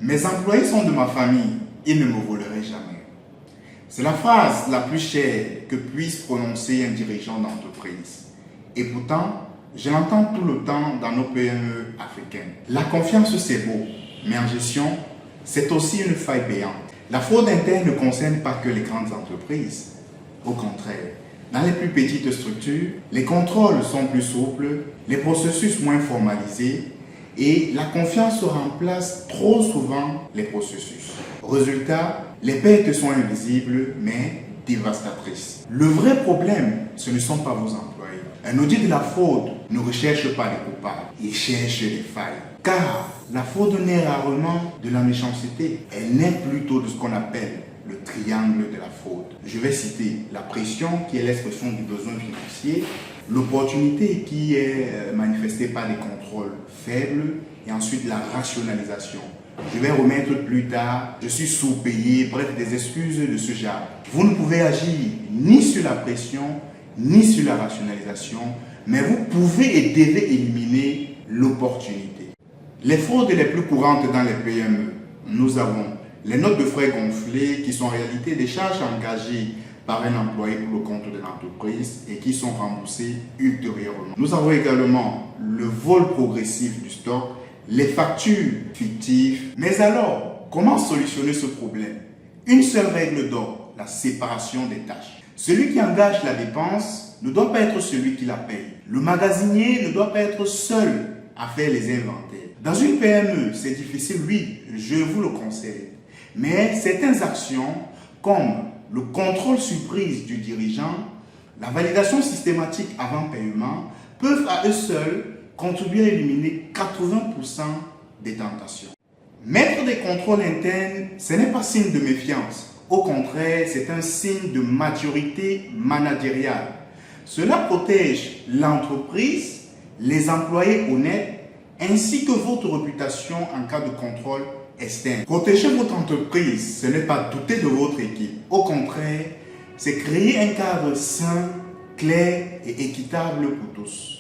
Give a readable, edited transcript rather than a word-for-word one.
Mes employés sont de ma famille, ils ne me voleraient jamais. C'est la phrase la plus chère que puisse prononcer un dirigeant d'entreprise. Et pourtant, je l'entends tout le temps dans nos PME africaines. La confiance, c'est beau, mais en gestion, c'est aussi une faille payante. La fraude interne ne concerne pas que les grandes entreprises. Au contraire, dans les plus petites structures, les contrôles sont plus souples, les processus moins formalisés et la confiance remplace trop souvent les processus. Résultat, les pertes sont invisibles mais dévastatrices. Le vrai problème, ce ne sont pas vos employés. Un audit de la fraude ne recherche pas les coupables, il cherche les failles. Car la fraude naît rarement de la méchanceté, elle naît plutôt de ce qu'on appelle le triangle de la fraude. Je vais citer la pression qui est l'expression du besoin financier, l'opportunité qui est manifestée par des contrôles faibles et ensuite la rationalisation. Je vais remettre plus tard, je suis sous-payé, bref des excuses de ce genre. Vous ne pouvez agir ni sur la pression ni sur la rationalisation, mais vous pouvez et devez éliminer l'opportunité. Les fraudes les plus courantes dans les PME, nous avons les notes de frais gonflées qui sont en réalité des charges engagées par un employé pour le compte de l'entreprise et qui sont remboursées ultérieurement. Nous avons également le vol progressif du stock, les factures fictives. Mais alors, comment solutionner ce problème? Une seule règle d'or, la séparation des tâches. Celui qui engage la dépense ne doit pas être celui qui la paye. Le magasinier ne doit pas être seul à faire les inventaires. Dans une PME, c'est difficile, oui, je vous le conseille. Mais certaines actions, comme le contrôle surprise du dirigeant, la validation systématique avant paiement, peuvent à eux seuls contribuer à éliminer 80% des tentations. Mettre des contrôles internes, ce n'est pas signe de méfiance. Au contraire, c'est un signe de maturité managériale. Cela protège l'entreprise, les employés honnêtes, ainsi que votre réputation en cas de contrôle externe. Protéger votre entreprise, ce n'est pas douter de votre équipe. Au contraire, c'est créer un cadre sain, clair et équitable pour tous.